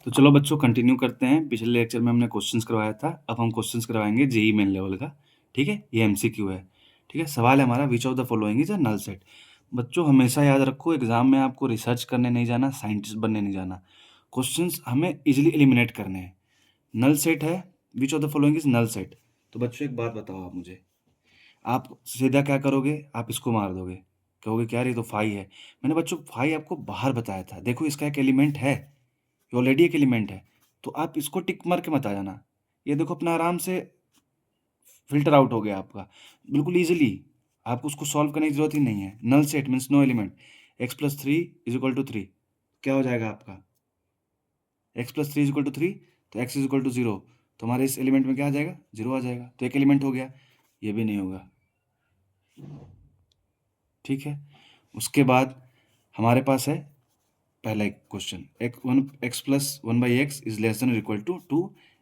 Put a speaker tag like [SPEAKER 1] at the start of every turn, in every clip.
[SPEAKER 1] तो चलो बच्चों कंटिन्यू करते हैं। पिछले लेक्चर में हमने क्वेश्चंस करवाया था, अब हम क्वेश्चंस करवाएंगे जेईई मेन लेवल का। ठीक है, ये एमसीक्यू है। ठीक है, सवाल है हमारा, which of the following is a null set. बच्चों हमेशा याद रखो, एग्जाम में आपको रिसर्च करने नहीं जाना, साइंटिस्ट बनने नहीं जाना। क्वेश्चंस हमें इजिली एलिमिनेट करने हैं। नल सेट है, which of the following is null set. तो बच्चों एक बात बताओ आप मुझे, आप सीधा क्या करोगे, आप इसको मार दोगे, कहोगे क्या ये तो फाई है। मैंने बच्चों फाई आपको बाहर बताया था, देखो इसका एक एलिमेंट है, ये ऑलरेडी एक एलिमेंट है, तो आप इसको टिक मार के मत आ जाना। ये देखो अपना आराम से फिल्टर आउट हो गया आपका, बिल्कुल ईजिली। आपको उसको सॉल्व करने की जरूरत ही नहीं है। Null set means no element. X plus three is equal to three, क्या हो जाएगा आपका? X plus three is equal to three, तो x is equal to zero, तो हमारे इस एलिमेंट में क्या आ जाएगा? जीरो आ जाएगा, तो एक एलिमेंट हो गया। ये भी नहीं होगा। ठीक है, उसके बाद हमारे पास है पहला एक question, x plus one by x is less than equal to two,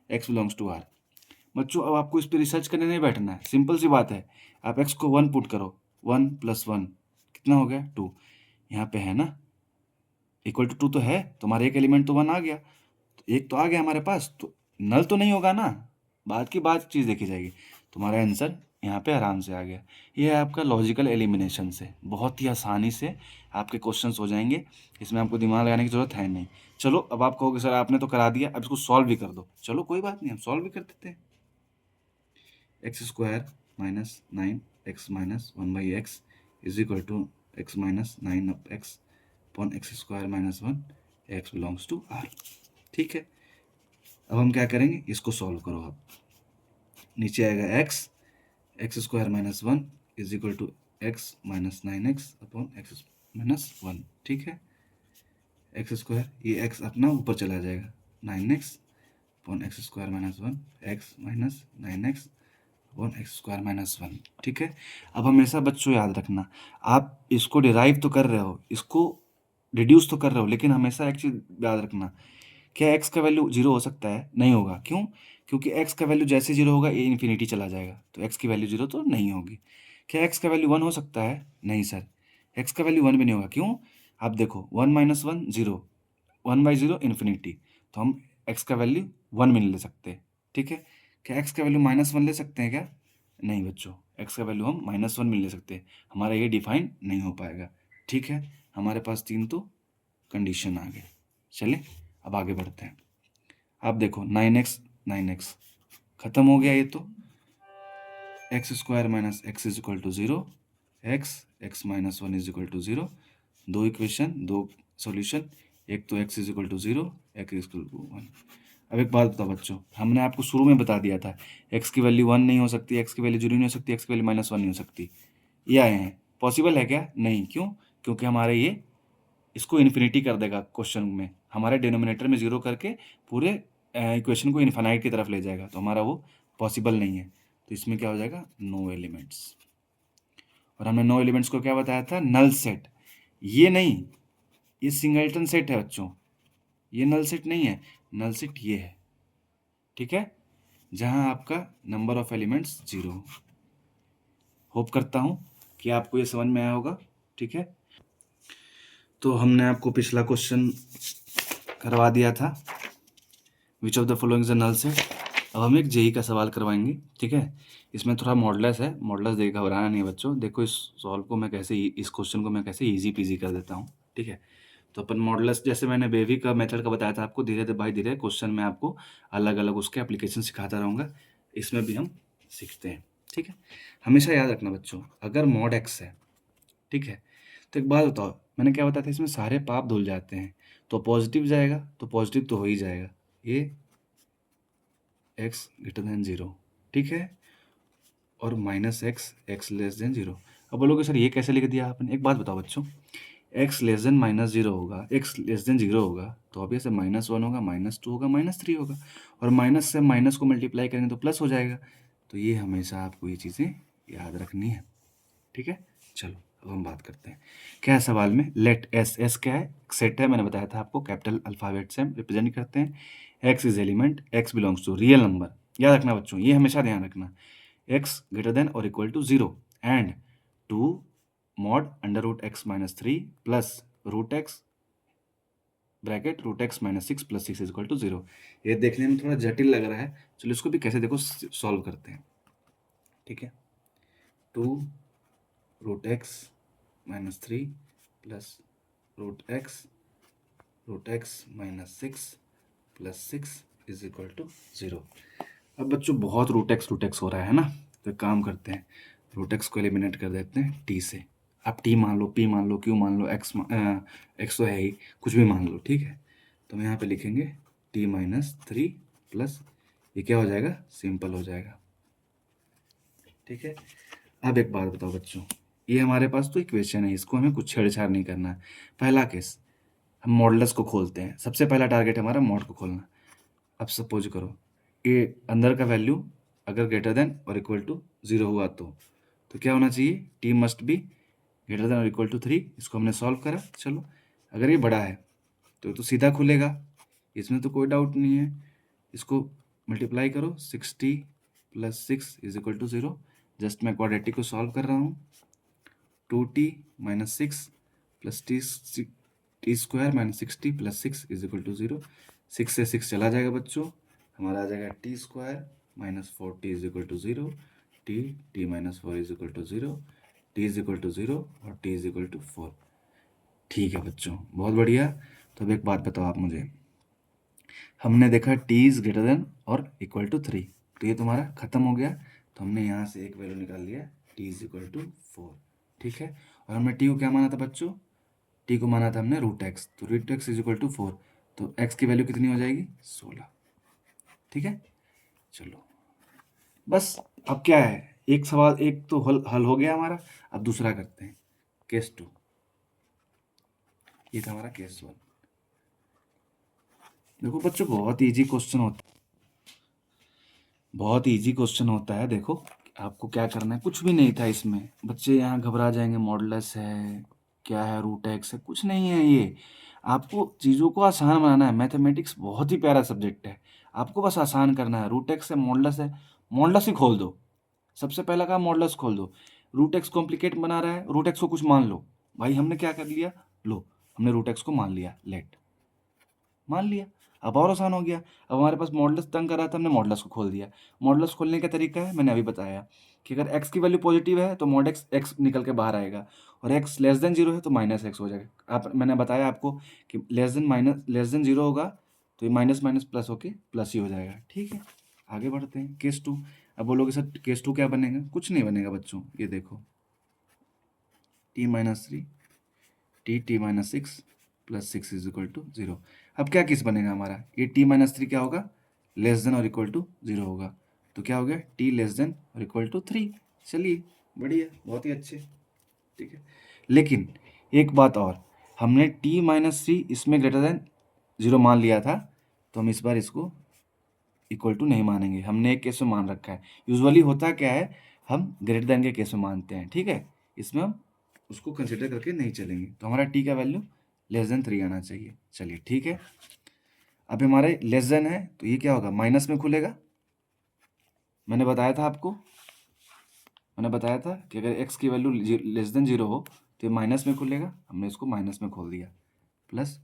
[SPEAKER 1] x belongs to R. बच्चों अब आपको इस पर रिसर्च करने नहीं बैठना है, सिंपल सी बात है। आप एक्स को वन पुट करो, वन प्लस वन कितना हो गया? टू। यहाँ पे है ना, इक्वल टू टू तो है, तो हमारा एक एलिमेंट तो वन आ गया, तो एक तो आ गया हमारे पास, तो नल तो नहीं होगा ना, बाद की बात चीज़ देखी जाएगी। तुम्हारा आंसर यहाँ पे आराम से आ गया। ये है आपका लॉजिकल एलिमिनेशन से, बहुत ही आसानी से आपके क्वेश्चंस हो जाएंगे, इसमें आपको दिमाग लगाने की जरूरत है नहीं। चलो अब आप कहोगे सर आपने तो करा दिया, अब इसको सॉल्व भी कर दो। चलो कोई बात नहीं, हम सॉल्व भी कर देते हैं। X square minus nine x minus one by x is equal to x minus nine of x upon x square minus one, x belongs to R. ठीक है, अब हम क्या करेंगे, इसको सॉल्व करो आप। नीचे आएगा x, x square minus one is equal to x minus nine x upon x minus one. ठीक है, एक्स स्क्वायर, ये एक्स अपना ऊपर चला जाएगा, nine x upon x square minus one, x minus nine x upon x square minus one. ठीक है, अब हमेशा बच्चों याद रखना, आप इसको डिराइव तो कर रहे हो, इसको रिड्यूस तो कर रहे हो, लेकिन हमेशा एक चीज़ याद रखना, क्या एक्स का वैल्यू जीरो हो सकता है? नहीं होगा। क्यों? क्योंकि एक्स का वैल्यू जैसे जीरो होगा ये इन्फिनिटी चला जाएगा, तो एक्स की वैल्यू जीरो तो नहीं होगी। क्या एक्स का वैल्यू वन हो सकता है? नहीं सर, एक्स का वैल्यू वन भी नहीं होगा। क्यों? आप देखो, one minus one zero, one by zero infinity, तो हम एक्स का वैल्यू वन में ले सकते हैं। ठीक है, क्या एक्स का वैल्यू माइनस वन ले सकते हैं क्या? नहीं बच्चों, एक्स का वैल्यू हम माइनस वन में ले सकते हैं, हमारा ये डिफाइन नहीं हो पाएगा। ठीक है, हमारे पास तीन तो कंडीशन आ गए। चलिए अब आगे बढ़ते हैं। आप देखो नाइन एक्स खत्म हो गया, ये तो x square minus x is equal to zero, x minus one is equal to zero. दो इक्वेशन, दो सॉल्यूशन, एक तो x is equal to zero, x is equal to one. अब एक बात बताओ बच्चों, हमने आपको शुरू में बता दिया था एक्स की वैल्यू वन नहीं हो सकती, एक्स की वैल्यू जीरो नहीं हो सकती, एक्स की वैल्यू माइनस वन नहीं हो सकती। ये आए हैं, पॉसिबल है क्या? नहीं। क्यों? क्योंकि हमारे ये इसको इन्फिनिटी कर देगा क्वेश्चन में, हमारे डिनोमिनेटर में जीरो करके पूरे इक्वेशन को इन्फिनाइट की तरफ ले जाएगा, तो हमारा वो पॉसिबल नहीं है। तो इसमें क्या हो जाएगा? No elements. और हमने नो एलिमेंट्स को क्या बताया था? Null set. ये नहीं, ये सिंगल्टन सेट है बच्चों, ये नल सेट नहीं है, नल सेट ये है। ठीक है, जहां आपका नंबर ऑफ एलिमेंट्स जीरो हो। होप करता हूं कि आपको ये समझ में आया होगा। ठीक है, तो हमने आपको पिछला क्वेश्चन करवा दिया था, which of the following is a null set. अब हम एक जेई का सवाल करवाएंगे। ठीक है, इसमें थोड़ा मॉडलेस है, मॉडलेस देख घबराना नहीं है बच्चों। देखो इस सॉल्व को मैं कैसे, इस क्वेश्चन को मैं कैसे इजी पीजी कर देता हूँ। ठीक है, तो अपन मॉडलेस, जैसे मैंने बेबी का मेथड का बताया था आपको, धीरे धीरे भाई धीरे क्वेश्चन में आपको अलग अलग उसके एप्लीकेशन सिखाता रहूँगा, इसमें भी हम सीखते हैं। ठीक है, हमेशा याद रखना बच्चों, अगर मॉड एक्स है, ठीक है, तो एक बात बताओ, मैंने क्या बताया था, इसमें सारे पाप धुल जाते हैं, तो पॉजिटिव जाएगा, तो पॉजिटिव तो हो ही जाएगा, ये एक्स ग्रेटर देन जीरो। ठीक है, और minus x, x less than zero. अब बोलोगे सर ये कैसे लिख दिया आपने? एक बात बताओ बच्चों, x less than minus zero होगा, एक्स लेस देन जीरो होगा, तो अब से माइनस वन होगा, माइनस टू होगा, माइनस थ्री होगा, और माइनस से माइनस को मल्टीप्लाई करेंगे तो प्लस हो जाएगा। तो ये हमेशा आपको ये चीज़ें याद रखनी है। ठीक है, चलो अब हम बात करते हैं क्या है सवाल में। लेट एस, एस क्या है? सेट है, मैंने बताया था आपको, कैपिटल अल्फाबेट से हम रिप्रेजेंट करते हैं। X is element, x belongs to real number, याद रखना बच्चों, ये हमेशा ध्यान रखना, एक्स ग्रेटर देन और equal to zero, and two mod under root x minus three plus root x bracket root x minus six plus six is equal to 0। ये देखने में थोड़ा जटिल लग रहा है, चलो इसको भी कैसे देखो सॉल्व करते हैं। ठीक है, 2 root x minus 3 plus root x minus six plus six is equal to 0। अब बच्चों बहुत रूट एक्स हो रहा है ना, तो एक काम करते हैं, रूट एक्स को एलिमिनेट कर देते हैं टी से। आप टी मान लो, पी मान लो, क्यू मान लो, एक्स तो है ही, कुछ भी मान लो। ठीक है, तो हम यहाँ पे लिखेंगे टी माइनस 3 प्लस, ये क्या हो जाएगा, सिंपल हो जाएगा। ठीक है, अब एक बात बताओ बच्चों, ये हमारे पास तो इक्वेशन है, इसको हमें कुछ छेड़छाड़ नहीं करना है। पहला केस, हम मॉडुलस को खोलते हैं, सबसे पहला टारगेट हमारा मॉड को खोलना। अब सपोज करो ये अंदर का वैल्यू अगर ग्रेटर देन और इक्वल टू 0 हुआ तो क्या होना चाहिए, T must be greater than और इक्वल टू 3। इसको हमने सॉल्व करा। चलो, अगर ये बड़ा है तो सीधा खुलेगा, इसमें तो कोई डाउट नहीं है। इसको मल्टीप्लाई करो, 60 plus 6 is equal to 0। Just मैं क्वाड्रेटिक को सॉल्व कर रहा हूँ। 2t minus 6 plus t square minus 60 plus 6 is equal to 0। 6 से 6 चला जाएगा बच्चों, हमारा आ जाएगा t square minus 4t is equal to 0। T minus 4 is equal to 0, t is equal to 0 और टी इज इक्वल टू 4। ठीक है बच्चों, बहुत बढ़िया। तो अब एक बात बताओ आप मुझे, हमने देखा टी इज ग्रेटर देन और इक्वल टू 3, तो ये तुम्हारा खत्म हो गया। तो हमने यहाँ से एक वैल्यू निकाल लिया, टी इज इक्वल टू 4। ठीक है, और हमने टी को क्या माना था बच्चों, टी को माना था हमने रूट एक्स, तो root x is equal to 4, तो एक्स की वैल्यू कितनी हो जाएगी, 16। ठीक है, चलो बस। अब क्या है, एक सवाल एक तो हल हो गया हमारा। अब दूसरा करते हैं, केस 2। ये था हमारा केस 1। देखो बच्चों, बहुत इजी क्वेश्चन होता है, बहुत इजी क्वेश्चन होता है। देखो आपको क्या करना है, कुछ भी नहीं था इसमें, बच्चे यहाँ घबरा जाएंगे, मॉडुलस है क्या है, रूट एक्स है, कुछ नहीं है ये। आपको चीज़ों को आसान बनाना है। मैथमेटिक्स बहुत ही प्यारा सब्जेक्ट है, आपको बस आसान करना है। रूट एक्स है, मॉडुलस ही खोल दो। सबसे पहला काम मॉडुलस खोल दो। रूट एक्स कॉम्प्लिकेट बना रहा है, रूट एक्स को कुछ मान लो। भाई हमने क्या कर लिया, लो हमने रूट एक्स को मान लिया, लेट मान लिया। अब और आसान हो गया। अब हमारे पास मॉडुलस तंग कर रहा था, हमने मॉडुलस को खोल दिया। मॉडुलस खोलने का तरीका है, मैंने अभी बताया कि अगर x की वैल्यू पॉजिटिव है तो मॉड x निकल के बाहर आएगा, और x लेस देन 0 है तो माइनस एक्स हो जाएगा। मैंने बताया आपको कि लेस देन 0 होगा तो ये माइनस माइनस प्लस होके प्लस ही हो जाएगा। ठीक है, आगे बढ़ते हैं, केस 2। अब बोलोगे सर केस 2 क्या बनेगा, कुछ नहीं बनेगा बच्चों, ये देखो t minus 3 t minus 6 plus 6 is equal to 0। अब क्या केस बनेगा हमारा, ये t माइनस 3 क्या होगा, लेस देन और इक्वल टू 0 होगा, तो क्या हो गया, t लेस देन और इक्वल टू 3। चलिए बढ़िया, बहुत ही अच्छे। ठीक है, लेकिन एक बात और, हमने t माइनस 3 इसमें ग्रेटर देन 0 मान लिया था, तो हम इस बार इसको इक्वल टू नहीं मानेंगे। हमने एक केस में मान रखा है, यूजुअली होता क्या है, हम ग्रेटर देन के केस में मानते हैं। ठीक है, इसमें हम उसको कंसिडर करके नहीं चलेंगे, तो हमारा टी का वैल्यू लेस देन 3 आना चाहिए। चलिए ठीक है, अब हमारे लेस देन है तो ये क्या होगा, माइनस में खुलेगा। मैंने बताया था आपको, मैंने बताया था कि अगर x की वैल्यू लेस देन 0 हो तो ये माइनस में खुलेगा, हमने इसको माइनस में खोल दिया। Plus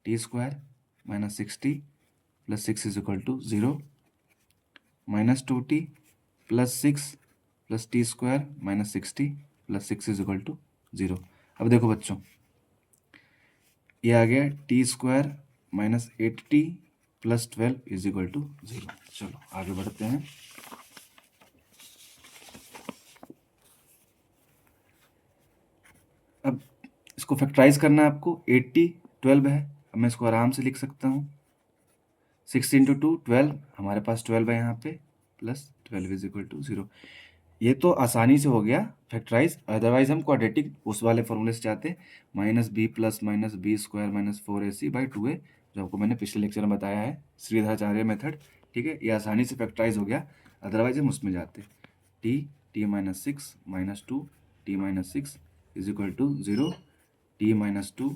[SPEAKER 1] t square minus 60 plus 6 is equal to 0, minus 2t plus 6 plus t square minus 60 plus 6 is equal to 0। अब देखो बच्चों, ये आ गया t square minus 8t plus 12 is equal to 0। चलो आगे बढ़ते हैं। अब इसको फैक्टराइज करना है आपको, 80 12 है, अब मैं इसको आराम से लिख सकता हूँ, 6 इंटू 2 12, हमारे पास 12 है यहाँ पे, प्लस 12 इज इक्वल टू 0। ये तो आसानी से हो गया फैक्टराइज, अदरवाइज हम क्वाड्रेटिक उस वाले फॉर्मूले से चाहते, minus b plus minus b square minus 4ac by 2a, जो आपको मैंने पिछले लेक्चर में बताया है, श्रीधराचार्य मेथड। ठीक है, ये आसानी से फैक्टराइज हो गया, अदरवाइज हम उसमें जाते। T minus 6 minus 2 t minus 6 is equal to 0, t minus 2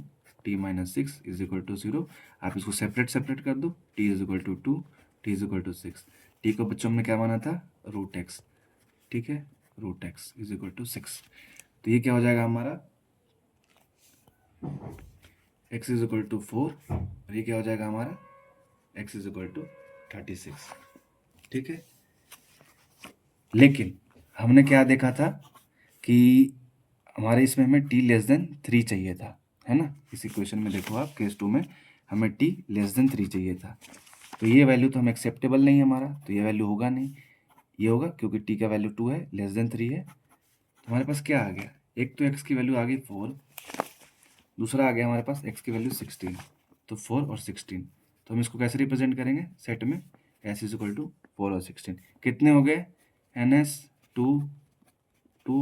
[SPEAKER 1] t minus 6 is equal to 0। आप इसको सेपरेट कर दो, t is equal to 2 t is equal to 6। T को बच्चों में क्या माना था, रूट एक्स। ठीक है, root x is equal to 6, तो ये क्या हो जाएगा हमारा, x इज इक्वल टू 4 और ये क्या हो जाएगा हमारा x इज इक्वल टू 36। ठीक है, लेकिन हमने क्या देखा था कि हमारे इसमें हमें t लेस देन 3 चाहिए था, है ना। इस इक्वेशन में देखो आप केस 2 में हमें t लेस देन 3 चाहिए था, तो ये वैल्यू तो हम एक्सेप्टेबल नहीं है हमारा, तो ये वैल्यू होगा नहीं, ये होगा क्योंकि t का वैल्यू 2 है, लेस देन 3 है। तो हमारे पास क्या आ गया, एक तो x की वैल्यू आ गई 4, दूसरा आ गया हमारे पास x की वैल्यू 16, तो 4 और 16। तो हम इसको कैसे रिप्रेजेंट करेंगे सेट में, s इज इक्वल टू 4 और 16 कितने हो गए ns 2 2,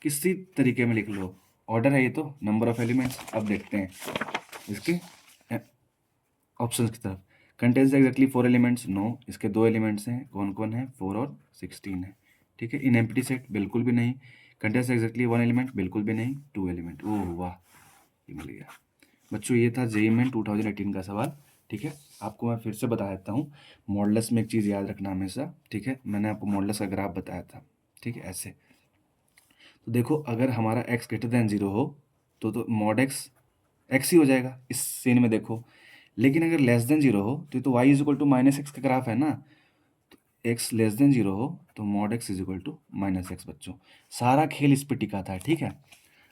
[SPEAKER 1] किसी तरीके में लिख लो, ऑर्डर है ये तो, नंबर ऑफ एलिमेंट्स। अब देखते हैं इसके ऑप्शंस की तरफ। कंटेन्स एग्जैक्टली 4 एलिमेंट्स, नो, इसके 2 एलिमेंट्स हैं, कौन कौन है 4 और 16 है। ठीक है, इन एम्प्टी सेट बिल्कुल भी नहीं, कंटेन्स एग्जैक्टली 1 एलिमेंट बिल्कुल भी नहीं, 2 एलिमेंट, ओह वाह ये मिल गया। बच्चों ये था जेईई में 2018 का सवाल। ठीक है, आपको मैं फिर से बता देता हूँ, मॉडल्स में एक चीज़ याद रखना हमेशा। ठीक है, मैंने आपको मॉडल्स का ग्राफ बताया था। ठीक है, ऐसे तो देखो अगर हमारा x ग्रेटर देन 0 हो तो मॉड x ही हो जाएगा इस सीन में देखो, लेकिन अगर लेस देन 0 हो तो y is equal to minus x का ग्राफ है ना, तो x लेस देन 0 हो तो mod x is equal to minus x. बच्चों सारा खेल इस पे टिका था। ठीक है,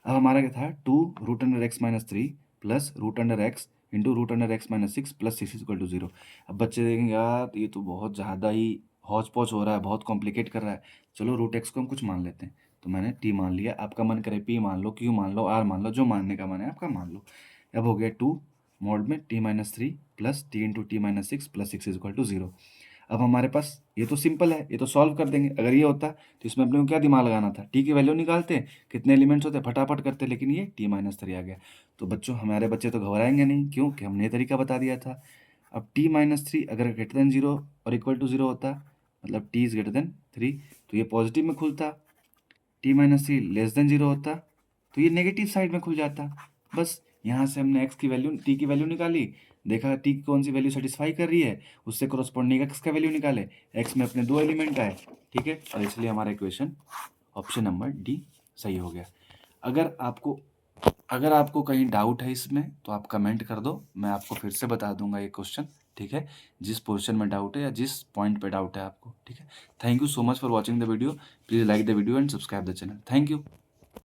[SPEAKER 1] अब हमारा क्या था 2 root under x minus 3 plus root under x into root under x minus 6 plus 6 is equal to 0। अब बच्चे देखेंगे यार ये तो बहुत ज़्यादा ही हौच पौच हो रहा है, बहुत कॉम्प्लिकेट कर रहा है, चलो रूट एक्स को हम कुछ मान लेते हैं। तो मैंने टी मान लिया, आपका मन करे पी मान लो, क्यू मान लो, आर मान लो, जो मानने का मन है आपका मान लो। अब हो गया 2 मॉड में t minus 3 plus t into t minus 6 plus 6 is equal to 0। अब हमारे पास ये तो सिंपल है, ये तो सॉल्व कर देंगे। अगर ये होता तो इसमें अपने को क्या दिमाग लगाना था, टी की वैल्यू निकालते, कितने एलिमेंट्स होते फटाफट करते, लेकिन ये टी माइनस 3 आ गया। तो बच्चों हमारे बच्चे तो घबराएंगे नहीं, क्योंकि हमने ये तरीका बता दिया था। अब टी माइनस 3 अगर ग्रेटर देन 0 और इक्वल टू 0 होता, मतलब टी इज ग्रेटर देन 3, तो ये पॉजिटिव में खुलता, टी माइनस 3 लेस देन 0 होता तो ये नेगेटिव साइड में खुल जाता। बस यहाँ से हमने एक्स की वैल्यू टी की वैल्यू निकाली, देखा टी की कौन सी वैल्यू सेटिस्फाई कर रही है, उससे कोरोस्पॉन्डिंग एक्स का वैल्यू निकाले, एक्स में अपने 2 एलिमेंट आए। ठीक है, और इसलिए हमारा इक्वेशन ऑप्शन नंबर डी सही हो गया। अगर आपको कहीं डाउट है इसमें तो आप कमेंट कर दो, मैं आपको फिर से बता दूंगा ये क्वेश्चन। ठीक है, जिस पोर्शन में डाउट है या जिस पॉइंट पे डाउट है आपको। ठीक है, thank you so much for watching the video, please like the video and subscribe the channel. Thank you.